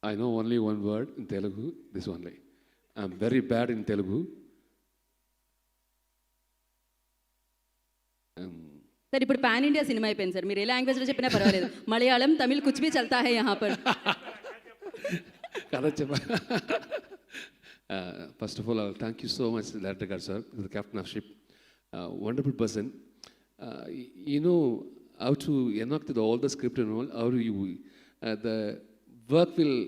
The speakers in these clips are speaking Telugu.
I know only one word in Telugu, this only. I'm very bad in Telugu. Sir ఇప్పుడు పాన్ ఇండియా సినిమా అయిపోయింది సార్, మీరు ఏ లాంగ్వేజ్లో చెప్పినా పర్వాలేదు, మలయాళం తమిళ్ కుచ్ భీ చల్తా హై యహాं పర్. కదా చెప్ప. First of all, thank you so much, Director Garu sir, the captain of ship. Wonderful person. You know how to enact all the script and all, how do you, the work will,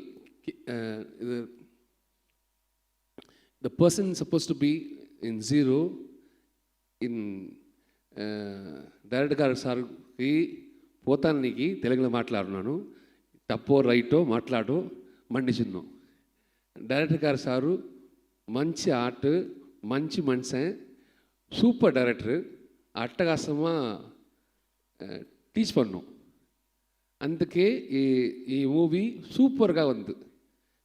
the person supposed to be in zero, in director గారు సార్కి పోతానికి తెలుగులో మాట్లాడున్నాను, తప్పో రైటో మాట్లాడో మండిచున్నాం. డైరెక్టర్ గారు సారు మంచి ఆర్ట్, మంచి మనిషి, సూపర్ డైరెక్టర్, అట్టగాసமாக టీచ్ பண்ணோம். అందుకే ఈ మూవీ సూపర్గా ఉంది.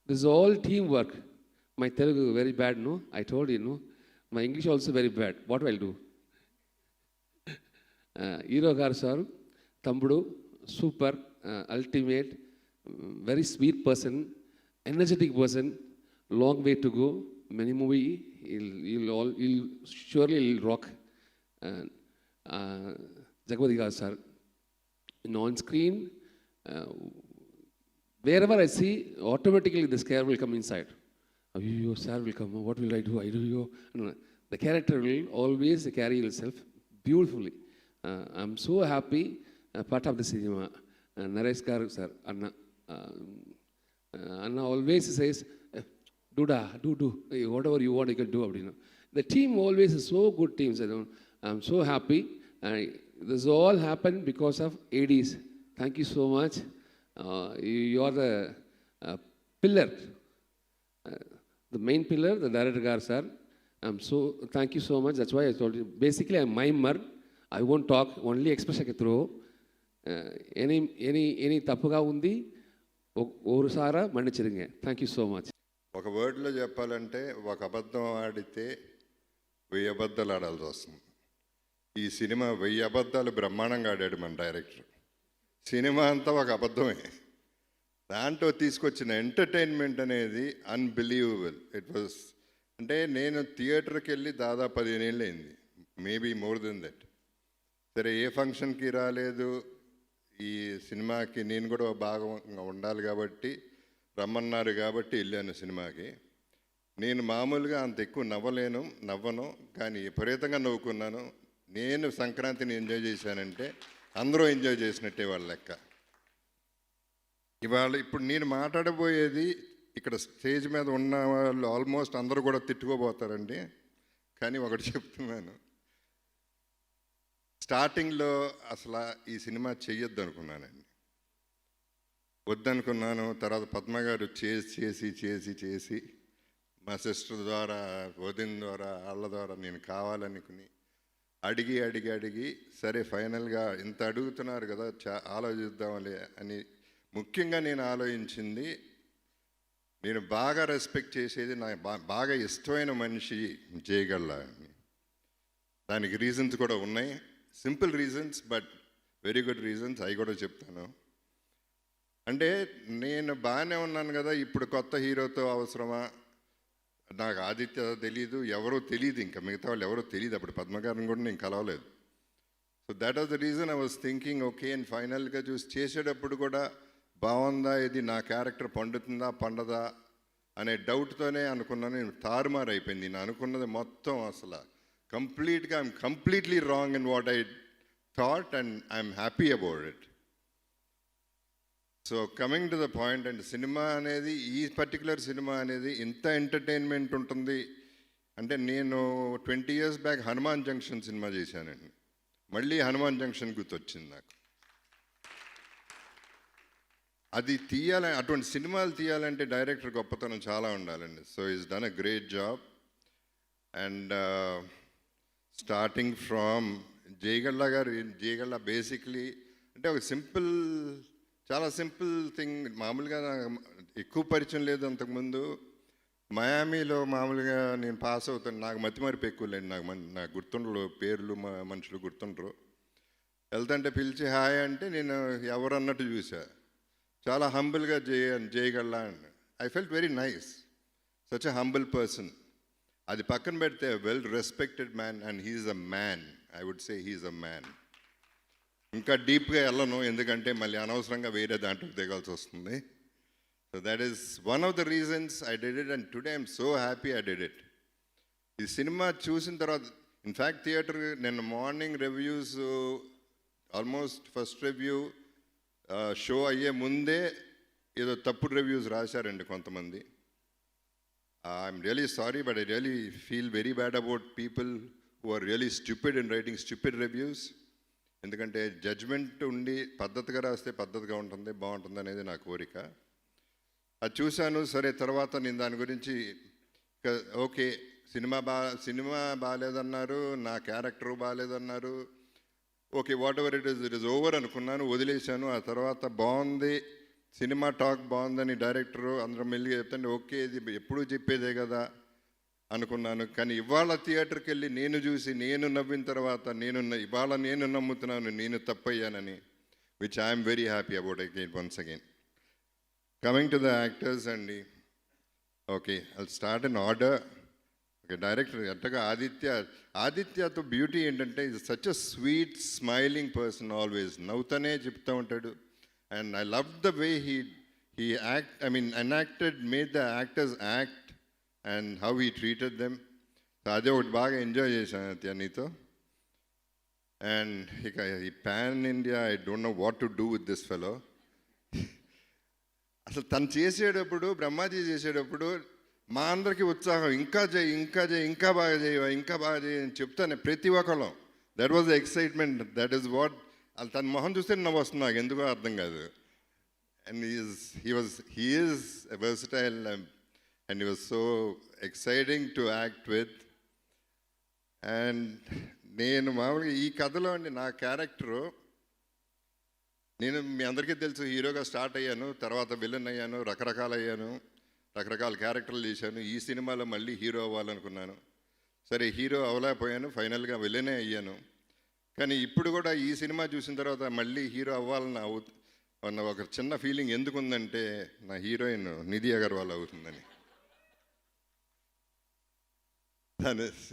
This all team work. My Telugu very bad, no, I told you, no, my English also very bad. What will do? Hero గారు సార్ తమ్ముడు super, ultimate, very sweet person, energetic person, long way to go. Many movie he'll surely rock. Jagapati garu sir, on screen, wherever I see, automatically the scare will come inside. Ayyo, sir will come, what will I do? The character will always carry itself beautifully. I'm so happy, part of the cinema. Naresh garu sir, Anna always says, do whatever you want, you can do. The team always is so good teams. I'm so happy. This all happened because of ADs. Thank you so much. You are the pillar, the main pillar, the Director Garu sir. Thank you so much. That's why I told you. Basically, I'm mimer. I won't talk, only expression ke through. Any తప్పుగా ఉంది ఓరుసారా మండిచిరింగే. Thank you so much. ఒక వర్డ్లో చెప్పాలంటే, ఒక అబద్ధం ఆడితే 1000 అబద్ధాలు ఆడాల్సి వస్తుంది. ఈ సినిమా 1000 అబద్ధాలు బ్రహ్మాండంగా ఆడాడు మన డైరెక్టర్. సినిమా అంతా ఒక అబద్ధమే. దాంట్లో తీసుకొచ్చిన ఎంటర్టైన్మెంట్ అనేది అన్బిలీవబుల్. ఇట్ వాజ్, అంటే నేను థియేటర్కి వెళ్ళి దాదాపు 15 ఏళ్ళు అయింది, మేబీ మోర్ దెన్ దట్. సరే, ఏ ఫంక్షన్కి రాలేదు, ఈ సినిమాకి నేను కూడా భాగంగా ఉండాలి కాబట్టి రమ్మన్నారు కాబట్టి వెళ్ళాను సినిమాకి. నేను మామూలుగా అంత ఎక్కువ నవ్వను, కానీ విపరీతంగా నవ్వుకున్నాను. నేను సంక్రాంతిని ఎంజాయ్ చేశానంటే అందరూ ఎంజాయ్ చేసినట్టే వాళ్ళ లెక్క. ఇప్పుడు నేను మాట్లాడబోయేది, ఇక్కడ స్టేజ్ మీద ఉన్న వాళ్ళు ఆల్మోస్ట్ అందరూ కూడా తిట్టుకోబోతారండి, కానీ ఒకటి చెప్తున్నాను. స్టార్టింగ్లో అసలు ఈ సినిమా చెయ్యొద్దు అనుకున్నానండి, వద్దనుకున్నాను. తర్వాత పద్మ గారు చేసి మా సిస్టర్ ద్వారా, వదిన ద్వారా, వాళ్ళ ద్వారా నేను కావాలనుకుని అడిగి సరే ఫైనల్గా ఇంత అడుగుతున్నారు కదా, ఆలోచిద్దాంలే అని. ముఖ్యంగా నేను ఆలోచించింది, నేను బాగా రెస్పెక్ట్ చేసేది, నాకు బాగా ఇష్టమైన మనిషి జయగళ్ళ అని. దానికి రీజన్స్ కూడా ఉన్నాయి, simple reasons but very good reasons. అవి కూడా చెప్తాను. అంటే నేను బాగానే ఉన్నాను కదా, ఇప్పుడు కొత్త హీరోతో అవసరమా? నాకు ఆదిత్య తెలీదు, ఎవరో తెలియదు, ఇంకా మిగతా వాళ్ళు ఎవరో తెలియదు. అప్పుడు పద్మగారిని కూడా నేను కలవలేదు. So that was the reason I was thinking. Okay, and ఫైనల్గా చూసి చేసేటప్పుడు కూడా బాగుందా, ఇది నా క్యారెక్టర్ పండుతుందా పండదా అనే డౌట్తోనే అనుకున్నాను. నేను తారుమారు అయిపోయింది. నేను అనుకున్నది మొత్తం అసలు కంప్లీట్గా I'm completely wrong in what I thought, and I'm happy about it. So coming to the point, and cinema అనేది, ఈ పర్టికులర్ సినిమా అనేది ఇంత ఎంటర్టైన్మెంట్ ఉంటుంది అంటే, నేను 20 years back Hanuman junction cinema చేశానండి. మళ్ళీ హనుమాన్ జంక్షన్ గుర్తొచ్చింది నాకు. అది అటువంటి సినిమాలు తీయాలంటే డైరెక్టర్ గొప్పతనం చాలా ఉండాలండి. So is done a great job. And starting from జయగళ్ళ గారు, జయగళ్ళ బేసిక్లీ అంటే ఒక చాలా సింపుల్ థింగ్. మామూలుగా ఎక్కువ పరిచయం లేదు అంతకుముందు. మయామీలో మామూలుగా నేను పాస్ అవుతాను, నాకు మతిమరుపు ఎక్కువ లేండి, నాకు గుర్తుండరు పేర్లు, మనుషులు గుర్తుండరు. వెళ్తుంటే పిలిచి హాయ్ అంటే నేను ఎవరు అన్నట్టు చూసా. చాలా హంబుల్గా చేయగలరా అని. I felt very nice, such a humble person. అది పక్కన పెడితే well respected man and he's a man. I would say he's a man. ఇంకా డీప్గా వెళ్ళను, ఎందుకంటే మళ్ళీ అనవసరంగా వేరే దాంట్లో దిగాల్సి వస్తుంది. So that is one of the reasons I did it, and today I'm so happy I did it. ఈ సినిమా చూసిన తర్వాత ఇన్ఫ్యాక్ట్ థియేటర్ నిన్న morning reviews almost first review show అయ్యే ముందే ఏదో తప్పుడు రివ్యూస్ రాశారండి కొంతమంది. I'm really sorry, but I really feel very bad about people who are really stupid in writing stupid reviews. ఎందుకంటే జడ్జ్మెంట్ ఉండి పద్ధతిగా రాస్తే పద్ధతిగా ఉంటుంది, బాగుంటుంది అనేది నా కోరిక. అది చూశాను. సరే, తర్వాత నేను దాని గురించి ఓకే, సినిమా బాగాలేదన్నారు, నా క్యారెక్టరు బాగాలేదన్నారు, okay whatever it is over అనుకున్నాను, వదిలేశాను. ఆ తర్వాత బాగుంది, సినిమా టాక్ బాగుందని డైరెక్టరు అందరం మెల్లిగా చెప్తాండి, ఓకే ఇది ఎప్పుడూ చెప్పేదే కదా అనుకున్నాను. కానీ ఇవాళ థియేటర్కి వెళ్ళి నేను చూసి నేను నవ్విన తర్వాత ఇవాళ నేను నమ్ముతున్నాను నేను తప్పయ్యానని, which I'm very happy about again once again. Coming to the actors అండి. Okay, I'll start in order. Okay, director ఎట్టగా ఆదిత్యతో బ్యూటీ ఏంటంటే is such a sweet smiling person, always నవ్వుతానే చెప్తూ ఉంటాడు. And I love the way he made the actors act and how he treated them. So అదే ఒకటి బాగా ఎంజాయ్ చేశాను అత్య నీతో. అండ్ ఇక ఈ pan India, I don't know what to do with this fellow. అసలు తను చేసేటప్పుడు, బ్రహ్మాజీ చేసేటప్పుడు మా అందరికీ ఉత్సాహం, ఇంకా చేయి ఇంకా బాగా చేయి అని చెప్తాను ప్రతి ఒక్కళ్ళం. That was the excitement, that is what. తన మొహం చూస్తే నవ్వు వస్తుంది, నాకు ఎందుకో అర్థం కాదు. And he is versatile, and he was so exciting to act with. And నేను మామూలుగా ఈ కథలో అండి నా క్యారెక్టరు, నేను మీ అందరికీ తెలుసు హీరోగా స్టార్ట్ అయ్యాను, తర్వాత విలన్ అయ్యాను, రకరకాల క్యారెక్టర్లు చేశాను. ఈ సినిమాలో మళ్ళీ హీరో అవ్వాలనుకున్నాను. సరే, హీరో అవ్వలేకపోయాను, ఫైనల్గా విలనే అయ్యాను. కానీ ఇప్పుడు కూడా ఈ సినిమా చూసిన తర్వాత మళ్ళీ హీరో అన్న ఒక చిన్న ఫీలింగ్ ఎందుకుందంటే, నా హీరోయిన్ నిధి అగర్వాల్ అవుతుందని.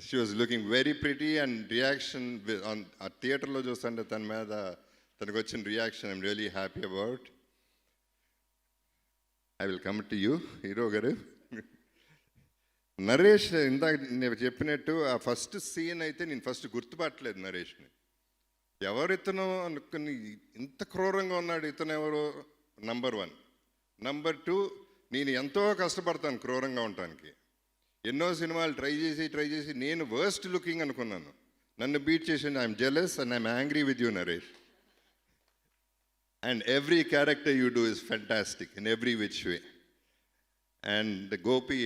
She was looking very pretty, and reaction ఆ థియేటర్లో చూస్తుంటే తన మీద తనకు వచ్చిన reaction I'm really happy about. I will come to you hero గారు. నరేష్, ఇందాక నేను చెప్పినట్టు ఆ ఫస్ట్ సీన్ అయితే నేను ఫస్ట్ గుర్తుపట్టలేదు నరేష్ని. ఎవరు ఇతను అనుకుని, ఇంత క్రూరంగా ఉన్నాడు ఇతను ఎవరు, నంబర్ 1. నంబర్ 2, నేను ఎంతో కష్టపడతాను క్రూరంగా ఉండటానికి. ఎన్నో సినిమాలు ట్రై చేసి నేను వర్స్ట్ లుకింగ్ అనుకున్నాను. నన్ను బీట్ చేసి I'm jealous and I'm angry with you Naresh. And every character you do is fantastic in every which way. And Gopi,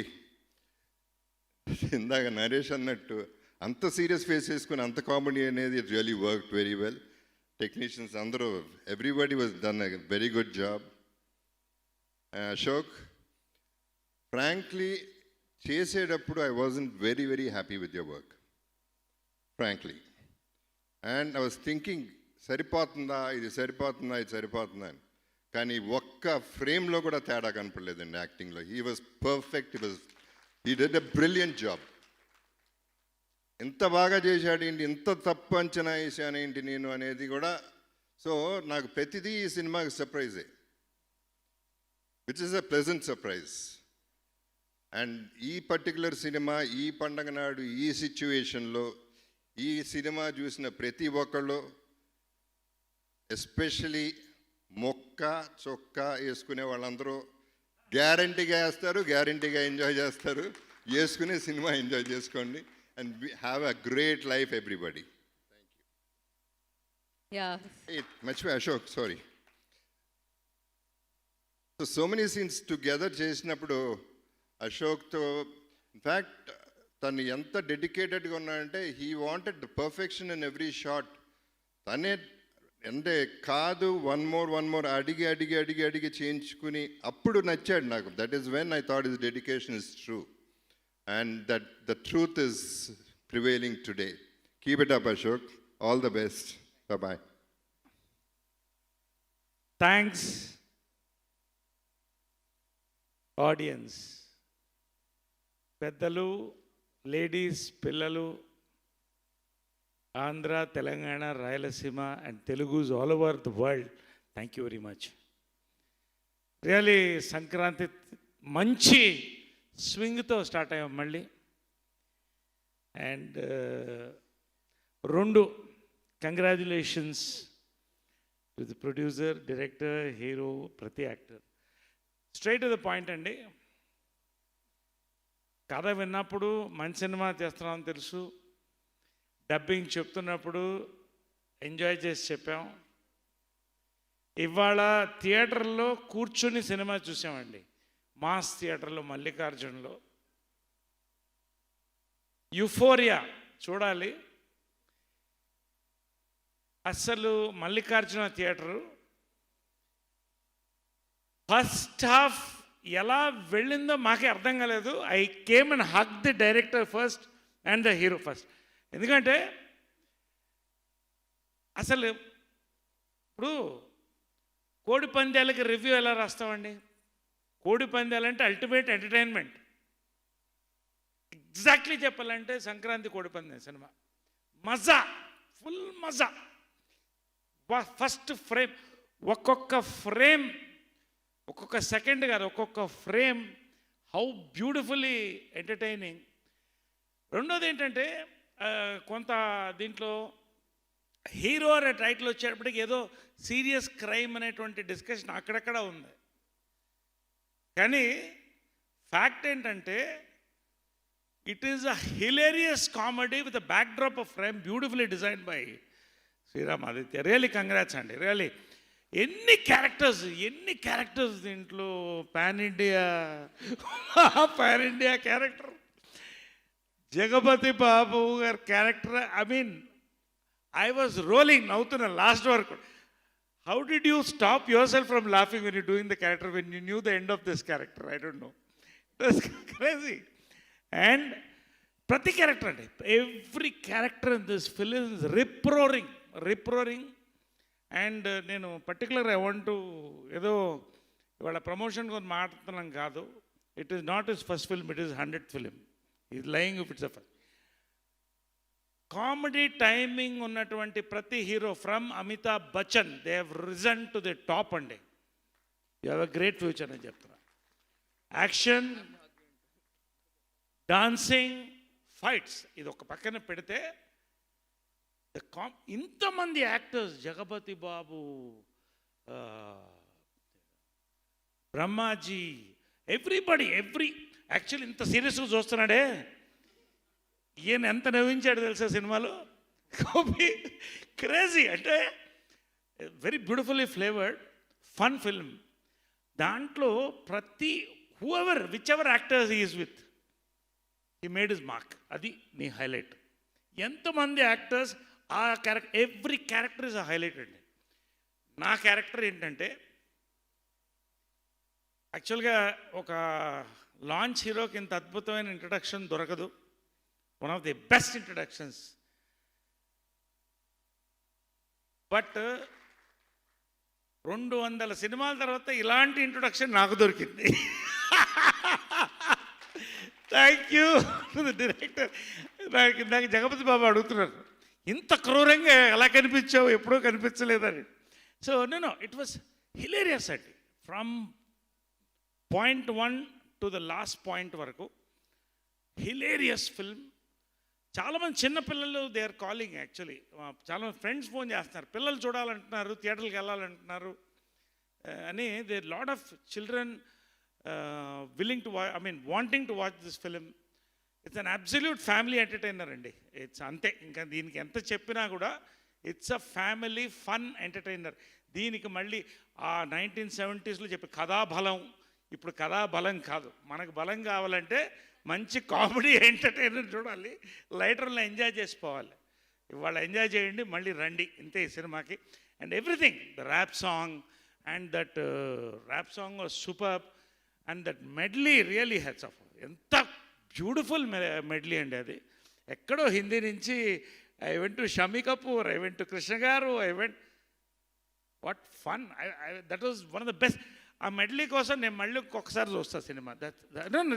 ఇందాక నరేష్ అన్నట్టు అంత సీరియస్ ఫేస్ చేసుకుని అంత కామెడీ అనేది it really work very well. Technicians అందరూ, everybody was done a very good job. Ashok, frankly చేసేటప్పుడు I wasn't very happy with your work, frankly. And I was thinking, ఇది సరిపోతుందా అని. కానీ ఒక్క ఫ్రేమ్లో కూడా తేడా కనపడలేదండి యాక్టింగ్లో. He was perfect, he did a brilliant job. ఎంత బాగా చేశాడు ఏంటి, ఇంత తప్పు అంచనా వేసానేంటి నేను అనేది కూడా. సో నాకు ప్రతిదీ ఈ సినిమాకి సర్ప్రైజే, which is a pleasant surprise. And ఈ పర్టికులర్ సినిమా, ఈ పండగ నాడు, ఈ సిచ్యువేషన్లో ఈ సినిమా చూసిన ప్రతి ఒక్కళ్ళు, ఎస్పెషలీ చొక్కా వేసుకునే వాళ్ళందరూ గ్యారంటీగా వేస్తారు, గ్యారంటీగా ఎంజాయ్ చేస్తారు. వేసుకునే సినిమా ఎంజాయ్ చేసుకోండి. And have a great life everybody. మర్చిపోయి Ashok, sorry. So many scenes together చేసినప్పుడు అశోక్తో, ఇన్ఫ్యాక్ట్ తను ఎంత డెడికేటెడ్గా ఉన్నాడంటే he wanted the perfection in every shot. తనే అంటే కాదు, వన్ మోర్ అడిగి చేయించుకుని అప్పుడు నచ్చాడు నాకు. That is when I thought his dedication is true, and that the truth is prevailing today. Keep it up Ashok, all the best, boy. Thanks audience, పెద్దలు, లేడీస్, పిల్లలు, Andhra, Telangana, Rayalaseema and Telugus all over the world, thank you very much. Really Sankranti మంచి స్వింగ్తో స్టార్ట్ అయ్యాం మళ్ళీ. అండ్ రెండు congratulations to the producer, director, hero, ప్రతి actor. Straight to the point అండి. కథ విన్నప్పుడు మంచి సినిమా చేస్తున్నామని తెలుసు, డబ్బింగ్ చెప్తున్నప్పుడు ఎంజాయ్ చేసి చెప్పాం. ఇవాళ థియేటర్లో కూర్చొని సినిమా చూసామండి, మాస్ థియేటర్లో మల్లికార్జునలో. యుఫోరియా చూడాలి. అసలు మల్లికార్జున థియేటరు ఫస్ట్ హాఫ్ ఎలా వెళ్ళిందో మాకే అర్థం కాలేదు. I came and hug the director first and the hero first. ఎందుకంటే అసలు ఇప్పుడు కోడి పందాలకి రివ్యూ ఎలా రాస్తామండి? కోడి పందాలంటే అల్టిమేట్ ఎంటర్టైన్మెంట్. ఎగ్జాక్ట్లీ చెప్పాలంటే సంక్రాంతి కోడి పందెం సినిమా మజా, ఫుల్ మజా. ఫస్ట్ ఫ్రేమ్, ఒక్కొక్క ఫ్రేమ్, ఒక్కొక్క సెకండ్ కాదు, ఒక్కొక్క ఫ్రేమ్ హౌ బ్యూటిఫుల్లీ ఎంటర్టైనింగ్. రెండోది ఏంటంటే కొంత దీంట్లో హీరో అనే టైటిల్ వచ్చేటప్పటికి ఏదో సీరియస్ క్రైమ్ అనేటువంటి డిస్కషన్ అక్కడక్కడ ఉంది. కానీ ఫ్యాక్ట్ ఏంటంటే it is a hilarious comedy with a backdrop of frame beautifully design by Sriram Aditya. Really congrats అండి. రియలీ ఎన్ని క్యారెక్టర్స్ దీంట్లో. Pan India character, Jagapathi Babu గారి character. I mean I was rolling, నవ్వుతున్నా లాస్ట్ వరకు. How did you stop yourself from laughing when you're doing the character, when you knew the end of this character? I don't know. It was crazy. And ప్రతి క్యారెక్టర్ అండి, every character in this film is rip-roaring. And నేను పర్టికులర్ ఐ వాంట్ టు, ఏదో ఇవాళ ప్రమోషన్ కోసం మాట్లాడుతున్నాం కాదు. It is not his first film, it is 100th film. Is lying if it's a first. Comedy timing ఉన్నటువంటి ప్రతి hero from Amitabh Bachchan, they have risen to the top అండి. You have a great future అని చెప్తున్నా. యాక్షన్, డాన్సింగ్, ఫైట్స్, ఇది ఒక పక్కన పెడితే ఇంతమంది actors, Jagapathi Babu, Brahmaji, everybody, actually ఇంత సీరియస్గా చూస్తున్నాడే, ఈయన ఎంత నవ్వించాడు తెలుసా సినిమాలో. Copy crazy. అంటే very beautifully flavoured fun film. దాంట్లో ప్రతి whichever actors is with, he made his mark. అది నీ హైలైట్. ఎంతమంది యాక్టర్స్, ఆ character, every character is a highlight అండి. నా క్యారెక్టర్ ఏంటంటే యాక్చువల్గా ఒక లాంచ్ హీరోకి ఇంత అద్భుతమైన ఇంట్రడక్షన్ దొరకదు. One of the best introductions. But 200 సినిమాల తర్వాత ఇలాంటి ఇంట్రొడక్షన్ నాకు దొరికింది. Thank you to the director. నాకు జగపతి బాబు అడుగుతున్నారు, ఇంత క్రూరంగా ఎలా కనిపించావు, ఎప్పుడూ కనిపించలేదని. So no, it was hilarious అండి. From point 1 to the last point వరకు హిలేరియస్ ఫిల్మ్. చాలామంది చిన్నపిల్లలు దే ఆర్ కాలింగ్. యాక్చువల్లీ చాలామంది ఫ్రెండ్స్ ఫోన్ చేస్తున్నారు, పిల్లలు చూడాలంటున్నారు, థియేటర్కి వెళ్ళాలంటున్నారు అని. They lot of children willing to wanting to watch this film. It's an absolute family entertainer అండి. ఇట్స్ అంతే, ఇంకా దీనికి ఎంత చెప్పినా కూడా it's a family fun entertainer. దీనికి మళ్ళీ ఆ 1970s చెప్పి కథాబలం, ఇప్పుడు కథాబలం కాదు. మనకు బలం కావాలంటే మంచి కామెడీ ఎంటర్టైనర్ చూడాలి, లైటర్లో ఎంజాయ్ చేసిపోవాలి. ఇవాళ ఎంజాయ్ చేయండి, మళ్ళీ రండి, ఇంతే ఈ సినిమాకి. And everything, the rap song and that rap song was super. And that medley really hats off. ఎంత బ్యూటిఫుల్ మెడ్లీ అండి అది. ఎక్కడో హిందీ నుంచి I went to Shammi Kapoor, I went to Krishna garu, what fun. That was one of the best. ఆ మెడ్లీ కోసం నేను మళ్ళీ ఒక్కొక్కసారి చూస్తాను సినిమా.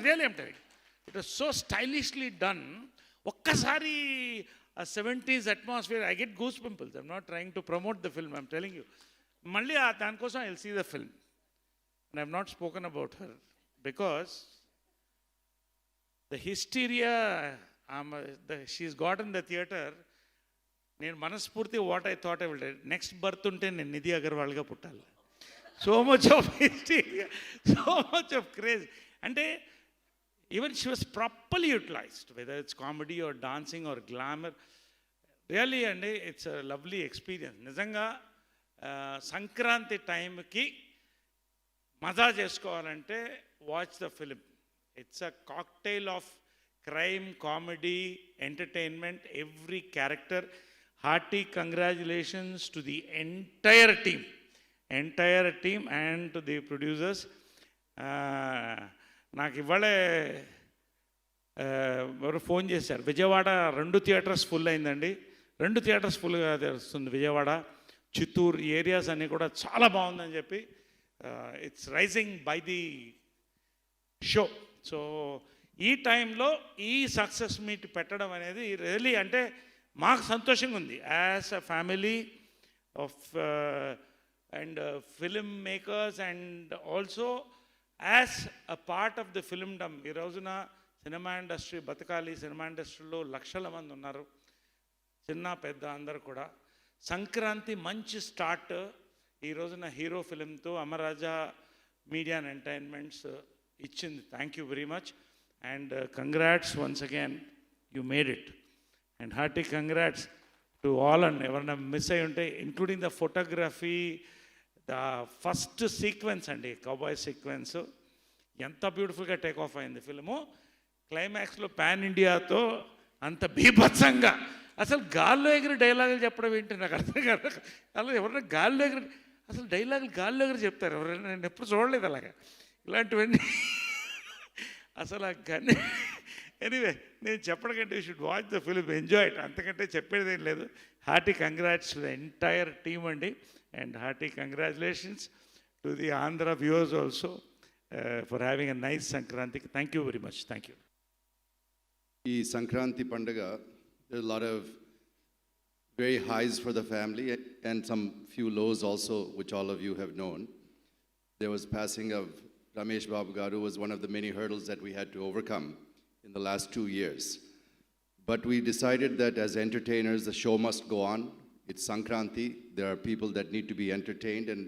Real I'm telling, it was so stylishly done. ఒక్కసారి ఆ 70s atmosphere, I get goose pimples. I'm not trying to promote the film, I'm telling you. మళ్ళీ దానికోసం I will see the film. And I have not spoken about her because the hysteria she's got in the theatre. నేను మనస్ఫూర్తి what I thought I will next birth ఉంటే నేను నిధి అగర్వాల్గా పుట్టాలి. So much of hysteria, so much of craze. అంటే even she was properly utilised, whether it's comedy or dancing or glamour. Really అండి, ఇట్స్ అ లవ్లీ ఎక్స్పీరియన్స్. నిజంగా సంక్రాంతి టైంకి మజా చేసుకోవాలంటే watch the film. It's a cocktail of crime, comedy, entertainment, every character. Hearty congratulations to the entire team and to the producers. నాకు ఇవాళే ఎవరు ఫోన్ చేశారు, విజయవాడ 2 థియేటర్స్ ఫుల్ అయిందండి. 2 థియేటర్స్ ఫుల్గా వస్తుంది విజయవాడ, చిత్తూరు ఏరియాస్ అన్నీ కూడా చాలా బాగుందని చెప్పి. It's rising by the show. So ఈ టైంలో ఈ సక్సెస్ మీట్ పెట్టడం అనేది రియలీ అంటే మాకు సంతోషంగా ఉంది. As a family of and film makers and also as a part of the filmdom. ఈ రోజున సినిమా ఇండస్ట్రీ బతకాలి. సినిమా ఇండస్ట్రీలో లక్షల మంది ఉన్నారు, చిన్న పెద్ద అందరు కూడా. సంక్రాంతి మంచి స్టార్ట్ ఈ రోజున హీరో ఫిలింతో అమరాజా మీడియా అండ్ ఎంటర్టైన్మెంట్స్ ఇచ్చింది. Thank you very much. And congrats once again, you made it. And hearty congrats to all, and evarna miss ayi unte including the photography, the first sequence andi cowboy sequence enta beautiful ga take off ayindi film. Climax lo pan India తో అంత బీభత్సంగా అసలు గాల్లో ఎగిరి డైలాగులు చెప్పడం ఏంటి నాకు అర్థం కాదు. అలా ఎవరైనా గాల్లో ఎగిరి అసలు డైలాగులు గాల్లో ఎగిరి చెప్తారు ఎవరైనా? నేను ఎప్పుడు చూడలేదు అలాగా ఇలాంటివన్నీ అసలు. కానీ ఎనీవే నేను చెప్పడం కంటే you should watch the film, enjoy it, అంతకంటే చెప్పేది ఏం లేదు. Hearty congrats to the entire team అండి, and hearty congratulations to the Andhra viewers also for having a nice Sankranti. Thank you very much. Thank you. ఈ సంక్రాంతి పండుగ, there's a lot of very highs for the family and some few lows also, which all of you have known. There was passing of Ramesh Babu Garu, was one of the many hurdles that we had to overcome in the last 2 years. But we decided that as entertainers, the show must go on. It's Sankranti. There are people that need to be entertained, and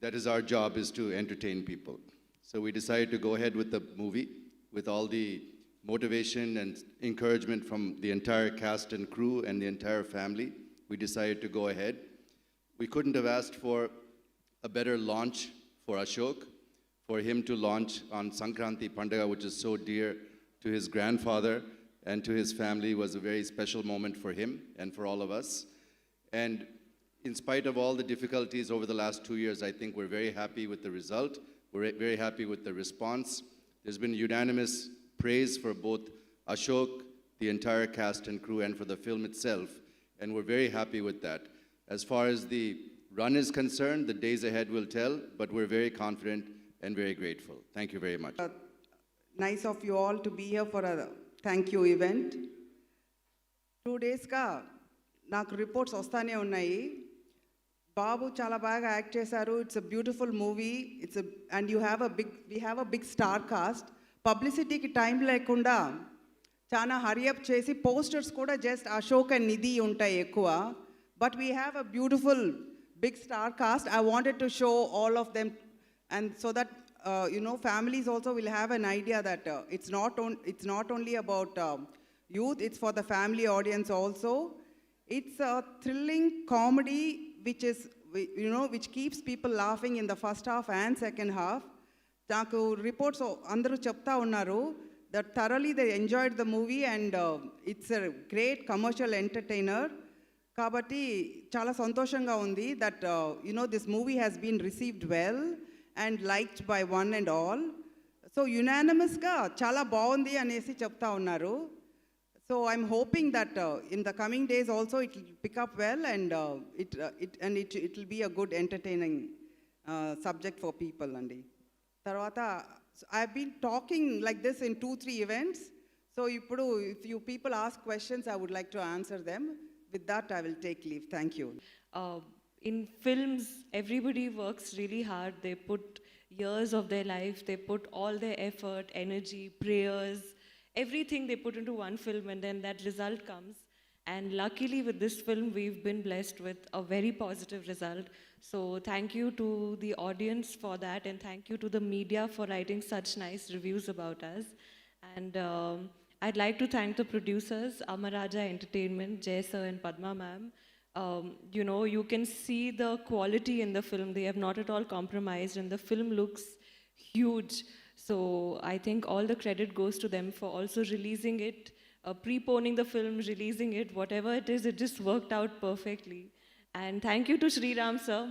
that is our job, is to entertain people. So we decided to go ahead with the movie with all the motivation and encouragement from the entire cast and crew and the entire family. We decided to go ahead. We couldn't have asked for a better launch for Ashok. For him to launch on Sankranti Pandaga, which is so dear to his grandfather and to his family, was a very special moment for him and for all of us. And in spite of all the difficulties over the last 2 years, I think we're very happy with the result. We're very happy with the response. There's been unanimous praise for both Ashok, the entire cast and crew, and for the film itself, and we're very happy with that. As far as the run is concerned, the days ahead will tell, but we're very confident and very grateful. Thank you very much. Nice of you all to be here for a thank you event. 2 days ka నాకు రిపోర్ట్స్ వస్తానే ఉన్నాయి. బాబు చాలా బాగా యాక్ట్ చేశారు. It's a beautiful movie. And we have a big star cast. పబ్లిసిటీకి టైం లేకుండా చాలా హరియప్ చేసి పోస్టర్స్ కూడా జస్ట్ అశోక్ అండ్ నిధి ఉంటాయి ఎక్కువ. But we have a beautiful big star cast. I wanted to show all of them, and so that families also will have an idea that it's not only about youth, it's for the family audience also. It's a thrilling comedy which keeps people laughing in the first half and second half. నాకు రిపోర్ట్స్ అందరూ చెప్తా ఉన్నారు that thoroughly they enjoyed the movie, and it's a great commercial entertainer. కాబట్టి చాలా సంతోషంగా ఉంది that this movie has been received well and liked by one and all. So unanimously చాలా బాగుంది అనేసి చెప్తా ఉన్నారు. So I'm hoping that in the coming days also it will pick up well, and it will be a good entertaining subject for people. Andi. తర్వాత I've been talking like this in 2-3 events. So ఇప్పుడు if you people ask questions, I would like to answer them. With that, I will take leave. Thank you. In films, everybody works really hard. They put years of their life, they put all their effort, energy, prayers, everything they put into one film, and then that result comes. And luckily, with this film, we've been blessed with a very positive result. So, thank you to the audience for that, and thank you to the media for writing such nice reviews about us. And I'd like to thank the producers, Amaraja Entertainment, Jay Sir, and Padma Ma'am. You know, you can see the quality in the film. They have not at all compromised, and the film looks huge. So I think all the credit goes to them for also releasing it, preponing the film, releasing it, whatever it is, it just worked out perfectly. And thank you to Sri Ram sir.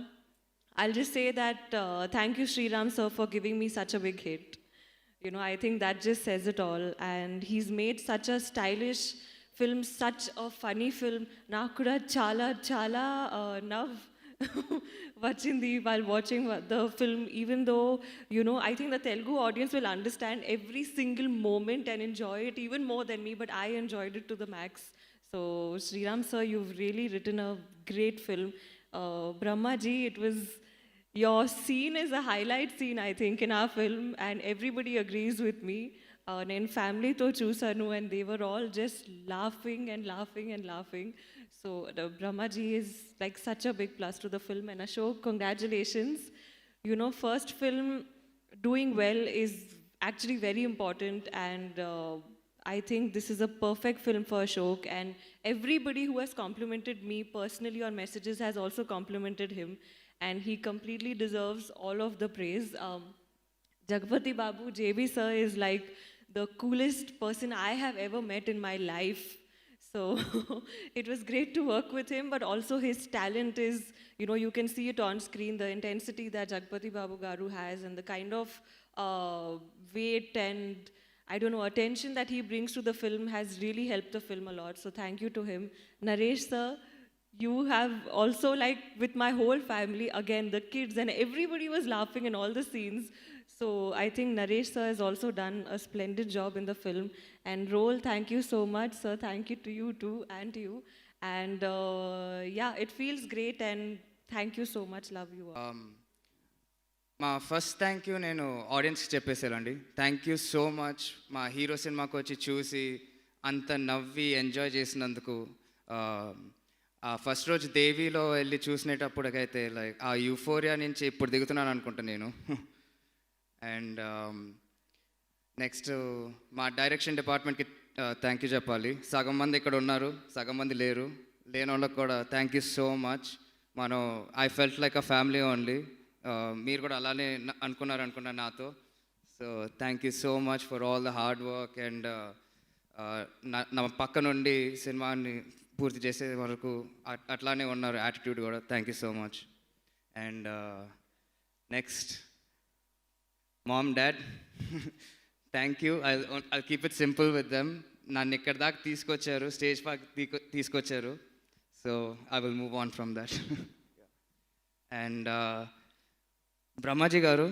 I'll just say that thank you, Sri Ram sir, for giving me such a big hit. You know, I think that just says it all. And he's made such a stylish film, such a funny film. Nakuda chala nav vachindi while watching the film, even though, you know, I think the Telugu audience will understand every single moment and enjoy it even more than me, but I enjoyed it to the max. So, Sriram sir, you've really written a great film. Brahma ji, it was, your scene is a highlight scene, I think, in our film, and everybody agrees with me. Nen family to chusanu, and they were all just laughing and laughing and laughing. So the Brahma ji is like such a big plus to the film. And Ashok, congratulations. You know, first film doing well is actually very important, and I think this is a perfect film for Ashok. And everybody who has complimented me personally on messages has also complimented him, and he completely deserves all of the praise. Jagpati Babu, JB sir, is like the coolest person I have ever met in my life. So it was great to work with him, but also his talent is, you know, you can see it on screen, the intensity that Jagpati Babu Garu has, and the kind of weight and, I don't know, attention that he brings to the film has really helped the film a lot. So thank you to him. Naresh sir, you have also, like with my whole family, again, the kids and everybody was laughing in all the scenes. So I think Naresh sir has also done a splendid job in the film. And Roll, thank you so much, sir. Thank you to you too, and to you. And yeah, it feels great, and thank you so much. Love you all. మా ఫస్ట్ థ్యాంక్ యూ నేను ఆడియన్స్కి చెప్పేసానండి. థ్యాంక్ యూ సో మచ్ మా హీరో సినిమాకి వచ్చి చూసి అంత నవ్వి ఎంజాయ్ చేసినందుకు. ఆ ఫస్ట్ రోజు దేవిలో వెళ్ళి చూసినప్పటికైతే లైక్ ఆ యూఫోరియా నుంచి ఇప్పుడు దిగుతున్నాను అనుకుంటా నేను. అండ్ నెక్స్ట్ మా డైరెక్షన్ డిపార్ట్మెంట్కి థ్యాంక్ యూ చెప్పాలి. సగం మంది ఇక్కడ ఉన్నారు, సగం మంది లేరు. లేని వాళ్ళకి కూడా థ్యాంక్ యూ సో మచ్. మనం I felt like a family only. మీరు కూడా అలానే అనుకున్నాను నాతో. So thank you so much for all the hard work. And నా పక్క నుండి సినిమాని పూర్తి చేసే వరకు అట్లానే ఉన్నారు, యాటిట్యూడ్ కూడా. Thank you so much. And next mom, dad, thank you. I keep it simple with them. నన్ను ఇక్కడ దాకా తీసుకొచ్చారు, స్టేజ్ పైకి తీసుకొచ్చారు. So I will move on from that. And Brahmaji గారు,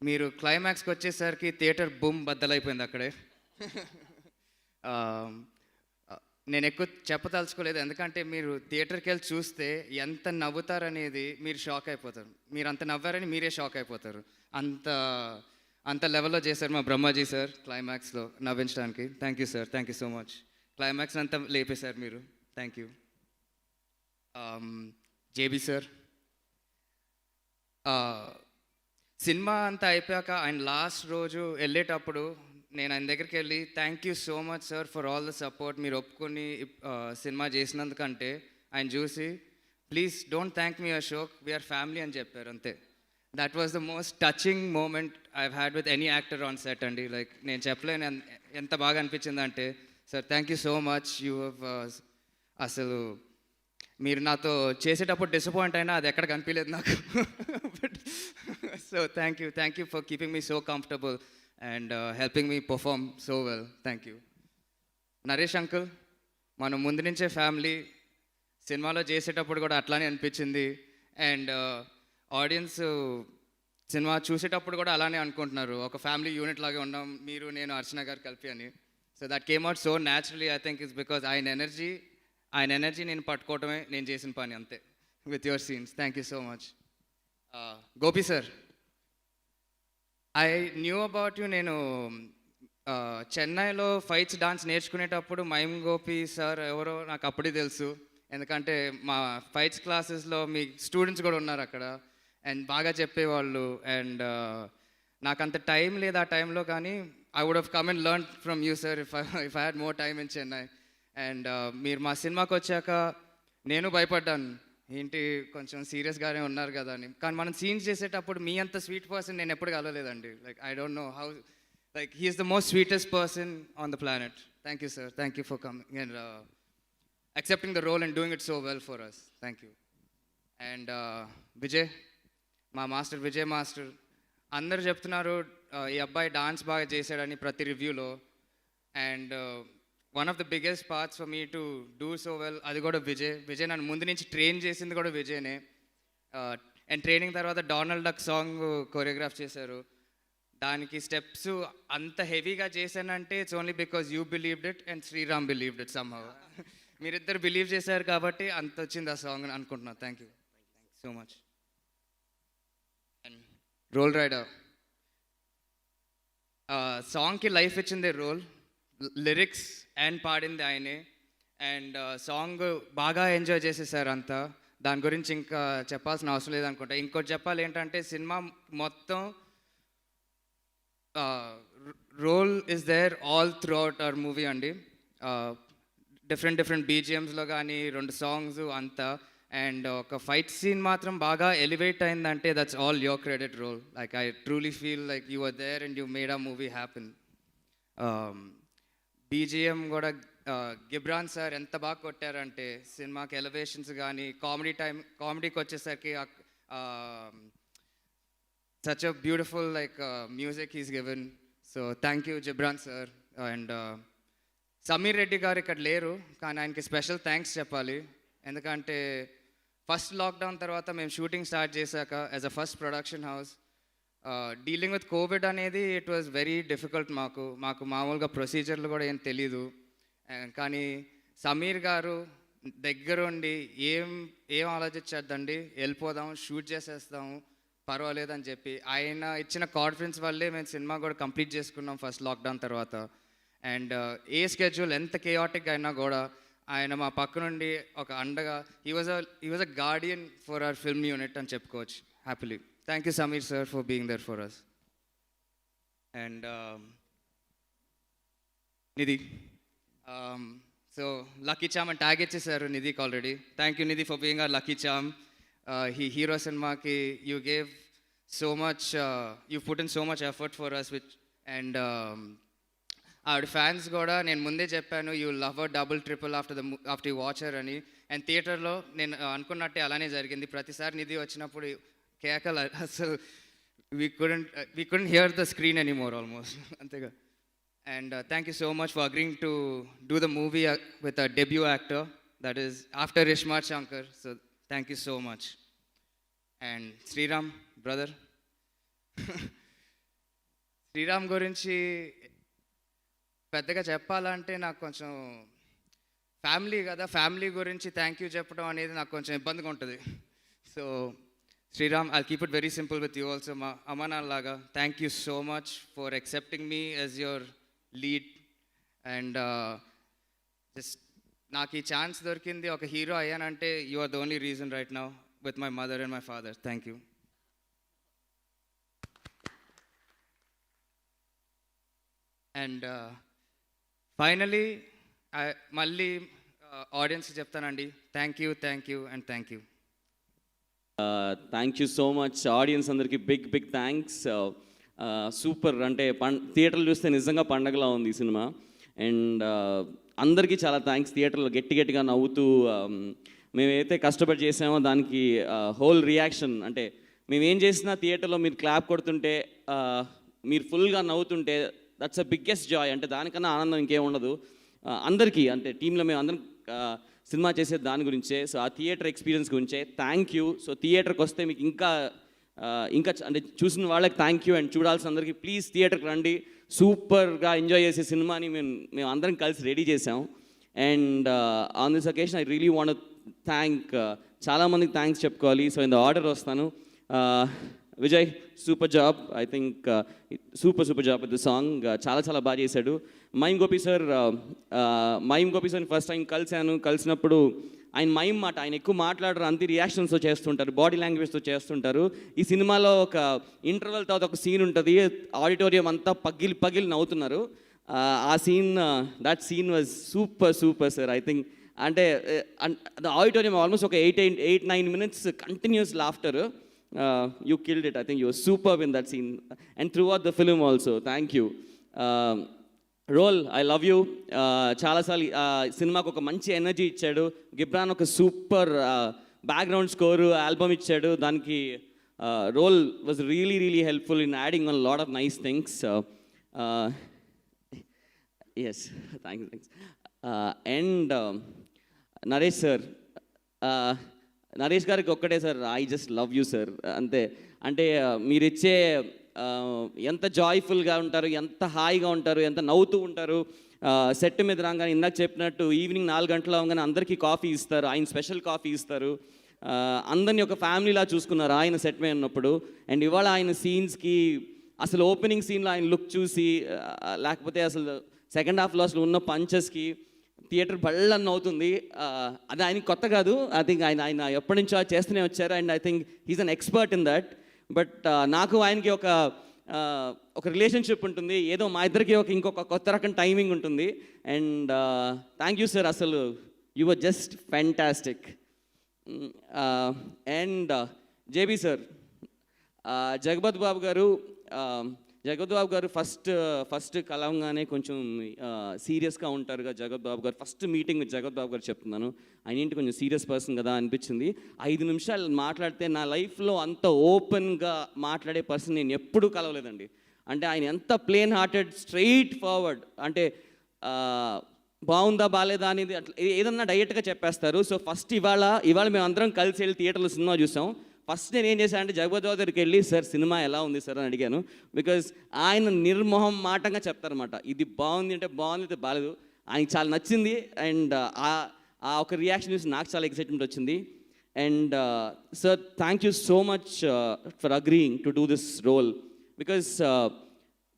మీరు క్లైమాక్స్కి వచ్చేసరికి థియేటర్ బూమ్ బద్దలైపోయింది అక్కడే. నేను ఎక్కువ చెప్పదలుచుకోలేదు, ఎందుకంటే మీరు థియేటర్కి వెళ్ళి చూస్తే ఎంత నవ్వుతారనేది మీరు షాక్ అయిపోతారు. మీరు అంత నవ్వారని మీరే షాక్ అయిపోతారు. అంత లెవెల్లో చేశారు మా బ్రహ్మాజీ సార్ క్లైమాక్స్లో నవ్వించడానికి. Thank you sir, thank you so much. Climax అంతా లేపేశారు మీరు. Thank you. జేబీ సార్, సినిమా అంతా అయిపోయాక ఆయన లాస్ట్ రోజు వెళ్ళేటప్పుడు నేను ఆయన దగ్గరికి వెళ్ళి thank you so much sir for all the support, మీరు ఒప్పుకొని సినిమా చేసినందుకంటే ఆయన చూసి please don't thank me Ashok, we're family అని చెప్పారు అంతే. That was the most touching moment I've had with any actor on set అండి. లైక్ నేను చెప్పలేను ఎంత బాగా అనిపించిందంటే. Sir thank you so much. You have అసలు మీరు నాతో చేసేటప్పుడు డిసప్పాయింట్ అయినా అది ఎక్కడ కనిపించలేదు నాకు. But so thank you for keeping me so comfortable and helping me perform so well. Thank you. Naresh uncle, మనం ముందు నుంచే ఫ్యామిలీ. సినిమాలో చేసేటప్పుడు కూడా అట్లానే అనిపించింది. అండ్ ఆడియన్స్ సినిమా చూసేటప్పుడు కూడా అలానే అనుకుంటున్నారు, ఒక ఫ్యామిలీ యూనిట్ లాగే ఉన్నాం మీరు, నేను, అర్చన గారు కలిపి అని. So that came out so naturally. I think it's because ఆయన ఎనర్జీ నేను పట్టుకోవటమే నేను చేసిన పని అంతే with your scenes. Thank you so much. Gopi sir, I knew about you. నేను చెన్నైలో ఫైట్స్ డాన్స్ నేర్చుకునేటప్పుడు మైమ్ గోపి సార్ ఎవరో నాకు అప్పుడే తెలుసు, ఎందుకంటే మా ఫైట్స్ క్లాసెస్లో మీ స్టూడెంట్స్ కూడా ఉన్నారు అక్కడ అండ్ బాగా చెప్పేవాళ్ళు. అండ్ నాకు అంత టైం లేదు ఆ టైంలో, కానీ I would have come and learn from you sir if I had more time in Chennai. And మీరు మా సినిమాకి వచ్చాక నేను భయపడ్డాను, ఏంటి కొంచెం సీరియస్గానే ఉన్నారు కదా అని. కానీ మనం సీన్స్ చేసేటప్పుడు మీ అంత స్వీట్ పర్సన్ నేను ఎప్పుడు కలవలేదండి. Like I don't know how, like he is the most sweetest person on the planet. Thank you sir, thank you for coming and accepting the role and doing it so well for us. Thank you. And Vijay, మా మాస్టర్, విజయ్ మాస్టర్, అందరు చెప్తున్నారు ఈ అబ్బాయి డాన్స్ బాగా చేశాడని ప్రతి రివ్యూలో. And one of the biggest parts for me to do so well అది కూడా విజయ్ నన్ను ముందు నుంచి ట్రైన్ చేసింది కూడా విజయ్నే. అండ్ ట్రైనింగ్ తర్వాత డొనాల్డ్ డక్ సాంగ్ కొరియోగ్రాఫ్ చేశారు. దానికి స్టెప్స్ అంత హెవీగా చేశానంటే it's only because you believed it and Sriram believed it somehow. మీరిద్దరు బిలీవ్ చేశారు కాబట్టి అంత వచ్చింది ఆ సాంగ్ అనుకుంటున్నాను. Thank you so much. And Roll Rida సాంగ్కి లైఫ్ ఇచ్చింది రోల్, లిరిక్స్ అండ్ పాడింది ఆయనే. అండ్ సాంగ్ బాగా ఎంజాయ్ చేసేసారు అంతా, దాని గురించి ఇంకా చెప్పాల్సిన అవసరం లేదనుకుంటా. ఇంకోటి చెప్పాలి ఏంటంటే సినిమా మొత్తం Roll is there all throughout our movie అండి. డిఫరెంట్ బీజిఎమ్స్లో కానీ 2 సాంగ్స్ అంతా. అండ్ ఒక ఫైట్ సీన్ మాత్రం బాగా ఎలివేట్ అయిందంటే that's all your credit Roll. Like I truly feel like you are there and you made a movie happen. BGM కూడా గిబ్రాన్ సార్ ఎంత బాగా కొట్టారంటే సినిమాకి ఎలివేషన్స్ కానీ కామెడీకి వచ్చేసరికి such a beautiful music he's given. So thank you Gibran sir. And Sameer Reddy గారు ఇక్కడ లేరు, కానీ ఆయనకి స్పెషల్ థ్యాంక్స్ చెప్పాలి. ఎందుకంటే ఫస్ట్ లాక్డౌన్ తర్వాత మేము షూటింగ్ స్టార్ట్ చేశాక as a first production house dealing with Covid అనేది ఇట్ వాజ్ వెరీ డిఫికల్ట్. మాకు మామూలుగా ప్రొసీజర్లు కూడా ఏం తెలీదు. కానీ సమీర్ గారు దగ్గరుండి ఏం ఆలోచించద్దండి, వెళ్ళిపోదాం, షూట్ చేసేస్తాము, పర్వాలేదని చెప్పి ఆయన ఇచ్చిన కాన్ఫిడెన్స్ వల్లే మేము సినిమా కూడా కంప్లీట్ చేసుకున్నాం ఫస్ట్ లాక్డౌన్ తర్వాత. అండ్ ఏ స్కెడ్యూల్ ఎంత కేయాటిక్గా అయినా కూడా ఆయన మా పక్క నుండి ఒక అండగా he was a guardian for our film unit అని చెప్పుకోవచ్చు happily. Thank you Sameer sir for being there for us. And Nidhi, so lucky charm అని ట్యాగ్ ఇచ్చేసారు నిధికి already. Thank you Nidhi for being our lucky charm. Hero సినిమాకి you gave so much, you put in so much effort for us which. And ఆవిడ ఫ్యాన్స్ కూడా నేను ముందే చెప్పాను you love a double triple after you watcher అని. అండ్ థియేటర్లో నేను అనుకున్నట్టే అలానే జరిగింది. ప్రతిసారి నిధి వచ్చినప్పుడు కేకలు అసలు we couldn't hear the screen anymore almost అంతేగా. And thank you so much for agreeing to do the movie with a debut actor that is after iSmart Shankar. So thank you so much. And Sriram brother, Sriram గురించి పెద్దగా చెప్పాలంటే నాకు కొంచెం ఫ్యామిలీ కదా, ఫ్యామిలీ గురించి థ్యాంక్ యూ చెప్పడం అనేది నాకు కొంచెం ఇబ్బందిగా ఉంటుంది. So Sriram, I'll keep it very simple with you also. మా అమ్మ నాన్నలాగా thank you so much for accepting me as your lead. And just నాకు ఈ ఛాన్స్ దొరికింది, ఒక హీరో అయ్యానంటే you are the only reason right now with my mother and my father. Thank you. And finally, malli audience ki cheptanandi, thank you and thank you. Thank you so much audience andarki big thanks. Super ante థియేటర్లో చూస్తే నిజంగా పండగలా ఉంది ఈ సినిమా. అండ్ అందరికీ చాలా థ్యాంక్స్. థియేటర్లో గట్టిగా నవ్వుతూ మేమైతే కష్టపడి చేసామో దానికి హోల్ రియాక్షన్, అంటే మేమేం చేసినా థియేటర్లో మీరు క్లాప్ కొడుతుంటే మీరు ఫుల్గా నవ్వుతుంటే దట్స్ అ బిగ్గెస్ట్ జాయ్. అంటే దానికన్నా ఆనందం ఇంకేం ఉండదు. అందరికీ అంటే టీంలో మేము అందరం సినిమా చేసేది దాని గురించే. సో ఆ థియేటర్ ఎక్స్పీరియన్స్ గురించే థ్యాంక్ యూ. సో థియేటర్కి వస్తే మీకు ఇంకా ఇంకా అంటే చూసిన వాళ్ళకి థ్యాంక్ యూ, అండ్ చూడాల్సిన అందరికీ ప్లీజ్ థియేటర్కి రండి. సూపర్గా ఎంజాయ్ చేసే సినిమాని మేము అందరం కలిసి రెడీ చేసాం. And on this occasion I really want thank చాలామందికి థ్యాంక్స్ చెప్పుకోవాలి. సో ఇన్ ద ఆర్డర్ వస్తాను. Vijay, super job. I think super job with the song. చాలా బాగా చేశాడు. మైమ్ గోపి సార్ని ఫస్ట్ టైం కలిసినప్పుడు ఆయన మైమ్ మాట, ఆయన ఎక్కువ మాట్లాడరు, అంతే రియాక్షన్స్తో చేస్తుంటారు, బాడీ లాంగ్వేజ్తో చేస్తుంటారు. ఈ సినిమాలో ఒక ఇంటర్వెల్ తర్వాత ఒక సీన్ ఉంటుంది, ఆడిటోరియం అంతా పగిలి నవ్వుతున్నారు. ఆ scene, that scene was super sir. I think అంటే ఆడిటోరియం ఆల్మోస్ట్ ఒక 8-9 minutes continuous laughter. You killed it. I think you were superb in that scene and throughout the film also. Thank you. Roll, I love you. చాలాసార్లు సినిమాకు ఒక మంచి ఎనర్జీ ఇచ్చాడు. గిబ్రాన్ ఒక సూపర్ బ్యాక్గ్రౌండ్ స్కోరు ఆల్బమ్ ఇచ్చాడు. దానికి Roll was really helpful in adding on lot of nice things. Yes, thanks. And Naresh sir, Naresh గారికి ఒక్కటే sir, I just love you sir, అంతే. అంటే మీరిచ్చే ఎంత జాయ్ఫుల్గా ఉంటారు, ఎంత హాయిగా ఉంటారు, ఎంత నవ్వుతూ ఉంటారు. సెట్ మీద రాగానే ఇందాక చెప్పినట్టు ఈవినింగ్ 4 గంటలు అవగానే అందరికీ కాఫీ ఇస్తారు, ఆయన స్పెషల్ కాఫీ ఇస్తారు. అందరినీ ఒక ఫ్యామిలీలా చూసుకున్నారు ఆయన సెట్ మీద ఉన్నప్పుడు. అండ్ ఇవాళ ఆయన సీన్స్కి అసలు ఓపెనింగ్ సీన్లో ఆయన లుక్ చూసి, లేకపోతే అసలు సెకండ్ హాఫ్లో అసలు ఉన్న పంచెస్కి థియేటర్ బళ్ళన్న అవుతుంది. అది ఆయనకి కొత్త కాదు. ఐ థింక్ ఆయన ఎప్పటి నుంచో చేస్తూనే వచ్చారు. And I think he's an expert in that. But నాకు ఆయనకి ఒక రిలేషన్షిప్ ఉంటుంది, ఏదో మా ఇద్దరికి ఇంకొక కొత్త రకం టైమింగ్ ఉంటుంది. అండ్ థ్యాంక్ యూ సార్, అసలు you were just fantastic. And JB sir, Jagapathi Babu garu first కలవంగానే కొంచెం సీరియస్గా ఉంటారుగా జగత్ బాబు గారు. ఫస్ట్ మీటింగ్ జగత్ బాబు గారు చెప్తున్నాను, ఆయన ఏంటి కొంచెం సీరియస్ పర్సన్ కదా అనిపించింది. 5 నిమిషాలు మాట్లాడితే నా లైఫ్లో అంత ఓపెన్గా మాట్లాడే పర్సన్ నేను ఎప్పుడూ కలవలేదండి. అంటే ఆయన ఎంత ప్లేన్ హార్టెడ్, స్ట్రెయిట్ ఫార్వర్డ్, అంటే బాగుందా బాగాలేదా అనేది అట్లా ఏదన్నా డైరెక్ట్గా చెప్పేస్తారు. సో ఫస్ట్ ఇవాళ మేము అందరం కలిసి వెళ్ళి థియేటర్లో సినిమా చూసాం. ఫస్ట్ నేను ఏం చేశానంటే జగపతి బాబు దగ్గరికి వెళ్ళి, సార్ సినిమా ఎలా ఉంది సార్ అని అడిగాను. బికాజ్ ఆయన నిర్మోహం మాటంగా చెప్తారనమాట, ఇది బాగుంది అంటే బాగుంది, అయితే బాగాలేదు. ఆయనకి చాలా నచ్చింది. అండ్ ఆ ఒక రియాక్షన్ చూసి నాకు చాలా ఎక్సైట్మెంట్ వచ్చింది. And sir, thank you so much for agreeing to do this role. Because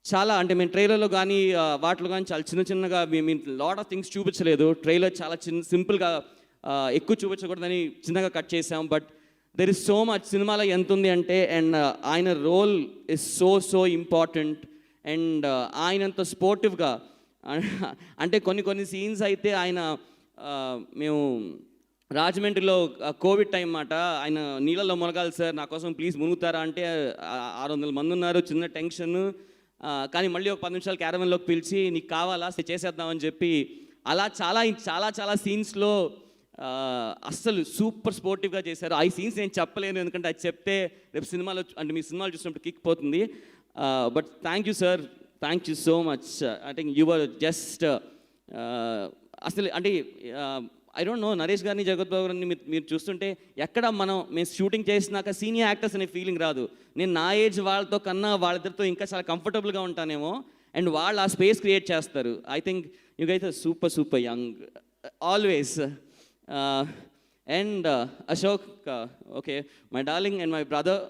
చాలా అంటే మేము ట్రైలర్లో కానీ వాటిలో కానీ చాలా చిన్నగా మేము లాట్ ఆఫ్ థింగ్స్ చూపించలేదు. ట్రైలర్ చాలా సింపుల్గా ఎక్కువ చూపించకూడదని చిన్నగా కట్ చేసాం. But there is so much సినిమాలో ఎంత ఉంది అంటే. అండ్ ఆయన role is so important. And ఆయనంత స్పోర్టివ్గా, అంటే కొన్ని సీన్స్ అయితే ఆయన, మేము రాజమండ్రిలో కోవిడ్ టైం మాట, ఆయన నీళ్ళలో మునగాలి సార్, నా కోసం ప్లీజ్ మునుగుతారా అంటే 600 మంది ఉన్నారు, చిన్న టెన్షన్. కానీ మళ్ళీ ఒక 10 నిమిషాలు క్యారవెన్లోకి పిలిచి నీకు కావాలా చేసేద్దామని చెప్పి అలా చాలా సీన్స్లో అస్సలు సూపర్ స్పోర్టివ్గా చేశారు. ఆ సీన్స్ నేను చెప్పలేను, ఎందుకంటే అది చెప్తే రేపు సినిమాలో అంటే మీ సినిమాలు చూసినప్పుడు కిక్ పోతుంది. But thank you sir, thank you so much. I think you are just అసలు అంటే ఐ డోంట్ నో, నరేష్ గారిని జగత్ బాబు గారిని మీరు చూస్తుంటే ఎక్కడ మేము షూటింగ్ చేసినాక సీనియర్ యాక్టర్స్ అనే ఫీలింగ్ రాదు. నేను నా ఏజ్ వాళ్ళతో కన్నా వాళ్ళిద్దరితో ఇంకా చాలా కంఫర్టబుల్గా ఉంటానేమో. అండ్ వాళ్ళు ఆ స్పేస్ క్రియేట్ చేస్తారు. I think you guys are super young always. And Ashok, okay my darling and my brother,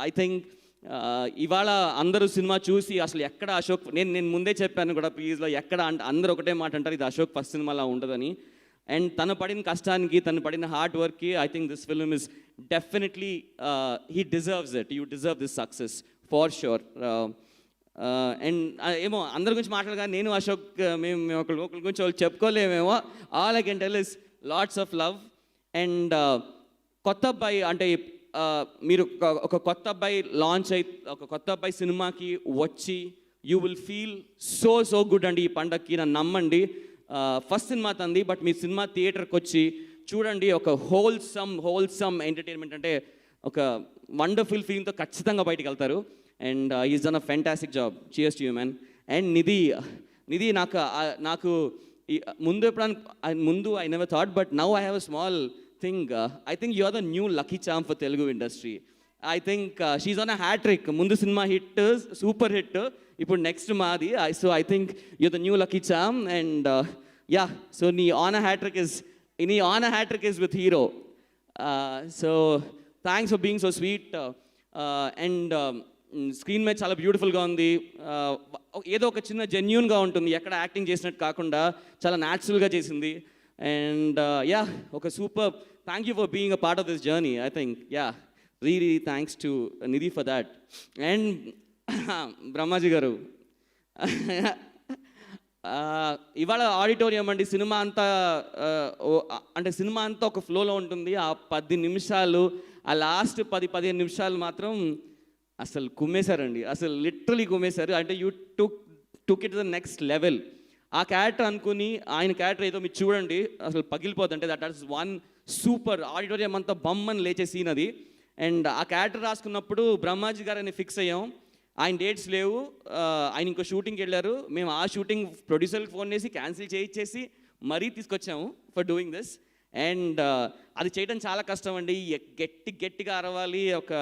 I think ఇవాళ అందరూ సినిమా చూసి అసలు ఎక్కడ అశోక్, నేను ముందే చెప్పాను కూడా ప్లీజ్లో, ఎక్కడ అందరూ ఒకటే మాట అంటారు, ఇది అశోక్ ఫస్ట్ సినిమాలా ఉండదని. అండ్ తను పడిన కష్టానికి, తను పడిన హార్డ్ వర్క్కి I think this film is definitely, he deserves it. You deserve this success far sure. And ఏమో అందరి గురించి మాట్లాడగా నేను అశోక్ మేము ఒకరి గురించి వాళ్ళు చెప్పుకోలేమేమో. All I can tell is lots of love. And కొత్త అబ్బాయి అంటే మీరు ఒక కొత్త అబ్బాయి లాంచ్ అయి ఒక కొత్త అబ్బాయి సినిమాకి వచ్చి you will feel so good అండి. ఈ పండగకి నన్ను నమ్మండి, ఫస్ట్ సినిమా తంది, బట్ మీ సినిమా థియేటర్కి వచ్చి చూడండి. ఒక హోల్సమ్ ఎంటర్టైన్మెంట్, అంటే ఒక వండర్ఫుల్ ఫీలింగ్తో ఖచ్చితంగా బయటికి వెళ్తారు. And is done a fantastic job. Cheers to you man. And Nidhi నాకు ముందు I never thought, but now I have a small thing. I think you are the new lucky charm for Telugu industry. I think she's on a hat-trick. ముందు సినిమా హిట్, సూపర్ హిట్, ఇప్పుడు నెక్స్ట్ మాది. So I think you the new lucky charm. And yeah, so నీ on a hat-trick is with hero. So thanks for being so sweet. And screen మీద చాలా బ్యూటిఫుల్గా ఉంది. ఏదో ఒక చిన్న జెన్యూన్గా ఉంటుంది, ఎక్కడ యాక్టింగ్ చేసినట్టు కాకుండా చాలా న్యాచురల్గా చేసింది. అండ్ యా, ఒక super thank you for being a part of this journey. I think yeah, really thanks to Nidhi for that. And Brahmaji గారు, ఇవాళ ఆడిటోరియం అండి, సినిమా అంతా అంటే సినిమా అంతా ఒక ఫ్లోలో ఉంటుంది. ఆ 10 నిమిషాలు, ఆ లాస్ట్ 10-15 నిమిషాలు మాత్రం అసలు కుమ్మేశారండి, అసలు లిటరలీ కుమ్మేశారు. అంటే you took it the next level. ఆ క్యారెక్టర్ అనుకుని ఆయన క్యారెక్టర్ ఏదో మీరు చూడండి, అసలు పగిలిపోతుంటే that is one super. Auditorium అంతా బొమ్మని లేచే సీన్ అది. అండ్ ఆ క్యారెక్టర్ రాసుకున్నప్పుడు బ్రహ్మాజీ గారు అని ఫిక్స్ అయ్యాం. ఆయన డేట్స్ లేవు, ఆయన ఇంకో షూటింగ్కి వెళ్ళారు. మేము ఆ షూటింగ్ ప్రొడ్యూసర్కి ఫోన్ చేసి క్యాన్సిల్ చేయించేసి మరీ తీసుకొచ్చాము ఫర్ డూయింగ్ దిస్. అండ్ అది చేయడం చాలా కష్టం అండి. గట్టిగా అరవాలి. ఒక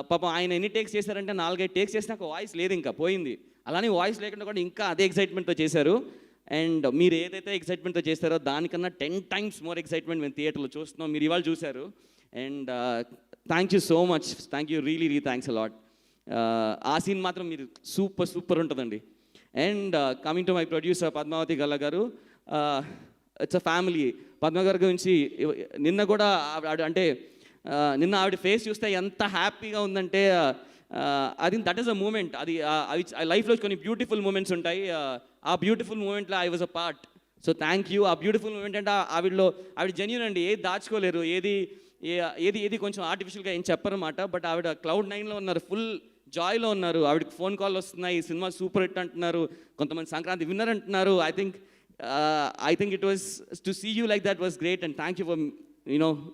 పాపం ఆయన ఎన్ని టేక్స్ చేశారంటే 4-5 టేక్స్ చేసినా ఒక వాయిస్ లేదు, ఇంకా పోయింది. అలానే వాయిస్ లేకుండా కూడా ఇంకా అదే ఎక్సైట్మెంట్తో చేశారు. అండ్ మీరు ఏదైతే ఎక్సైట్మెంట్తో చేస్తారో దానికన్నా 10 times మోర్ ఎక్సైట్మెంట్ మేము థియేటర్లో చూస్తున్నాం. మీరు ఇవాళ చూశారు. And thank you so much, thank you, really thanks a lot. ఆ సీన్ మాత్రం మీరు సూపర్ ఉంటుందండి. And coming to my producer Padmavathi Galla గారు, ఇట్స్ అ ఫ్యామిలీ. పద్మ గారి గురించి నిన్న కూడా అంటే నిన్న ఆవిడ ఫేస్ చూస్తే ఎంత హ్యాపీగా ఉందంటే, I think that is a moment. అది లైఫ్లో కొన్ని బ్యూటిఫుల్ మూమెంట్స్ ఉంటాయి. ఆ బ్యూటిఫుల్ మూమెంట్లో I was a part. So thank you. ఆ బ్యూటిఫుల్ మూమెంట్ అంటే ఆవిడ జెన్యూన్ అండి, ఏది దాచుకోలేరు, ఏది కొంచెం ఆర్టిఫిషియల్గా ఏం చెప్పరన్నమాట. బట్ ఆవిడ క్లౌడ్ 9లో ఉన్నారు, ఫుల్ జాయ్లో ఉన్నారు. ఆవిడకి ఫోన్ కాల్ వస్తున్నాయి, ఈ సినిమా సూపర్ హిట్ అంటున్నారు, కొంతమంది సంక్రాంతి విన్నర్ అంటున్నారు. I think it was to see you like that was great. And thank you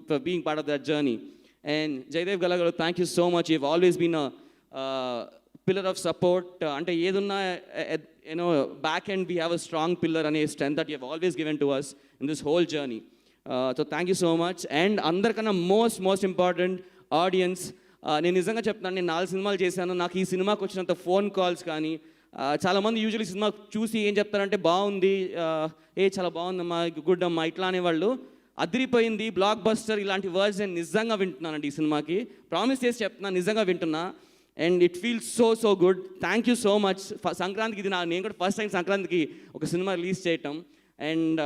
for being part of that journey. And Jaydev Galagaru, thank you so much. You've always been a pillar of support. Ante edunna back end we have a strong pillar and a strength that you have always given to us in this whole journey. So thank you so much. And andarkana most important audience, నేను నిజంగా చెప్తాను, నేను 4 సినిమాలు చేశాను. నాకు ఈ సినిమాకి వచ్చినంత ఫోన్ కాల్స్ కానీ, చాలామంది యూజువల్లీ సినిమా చూసి ఏం చెప్తారంటే బాగుంది, చాలా బాగుందమ్మా, గుడ్ అమ్మా, ఇట్లా అనేవాళ్ళు. అదిరిపోయింది, బ్లాక్ బస్టర్, ఇలాంటి వర్డ్స్ నేను నిజంగా వింటున్నానండి ఈ సినిమాకి. ప్రామిస్ చేసి చెప్తున్నాను, నిజంగా వింటున్నా. And it feels so good. Thank you so much. సంక్రాంతికి ఇది నేను కూడా ఫస్ట్ టైం సంక్రాంతికి ఒక సినిమా రిలీజ్ చేయటం. And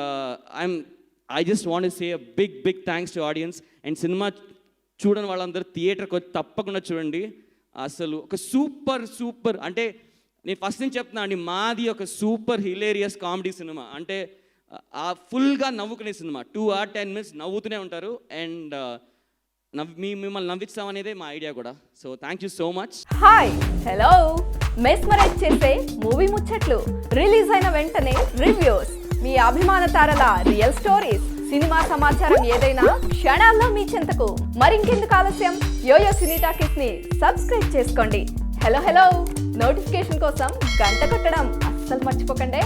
I just want to say a big thanks to audience. And సినిమా చూడని వాళ్ళందరూ థియేటర్కి వచ్చి తప్పకుండా చూడండి. అసలు ఒక సూపర్ అంటే నేను ఫస్ట్ నుంచి చెప్తున్నా అండి, మాది ఒక సూపర్ హిలేరియస్ కామెడీ సినిమా. అంటే ఆ ఫుల్గా నవ్వుకునే సినిమా. 2 or 10 minutes నవ్వుతూనే ఉంటారు. అండ్ మిమ్మల్ని నవ్విస్తాం అనేదే మా ఐడియా కూడా. So thank you so much. Hi, hello. Mesmerize చేసే మూవీ ముచ్చట్లు, రిలీజ్ అయిన వెంటనే రివ్యూస్, మీ అభిమాన తారల రియల్ స్టోరీస్, సినిమా సమాచారం ఏదైనా క్షణాల్లో మీ చెంతకు. మరింకెందుకు ఆలస్యం, యోయో సినీ టాకీస్ ని సబ్స్క్రైబ్ చేసుకోండి. హలో, నోటిఫికేషన్ కోసం గంట కొట్టడం అస్సలు మర్చిపోకండి.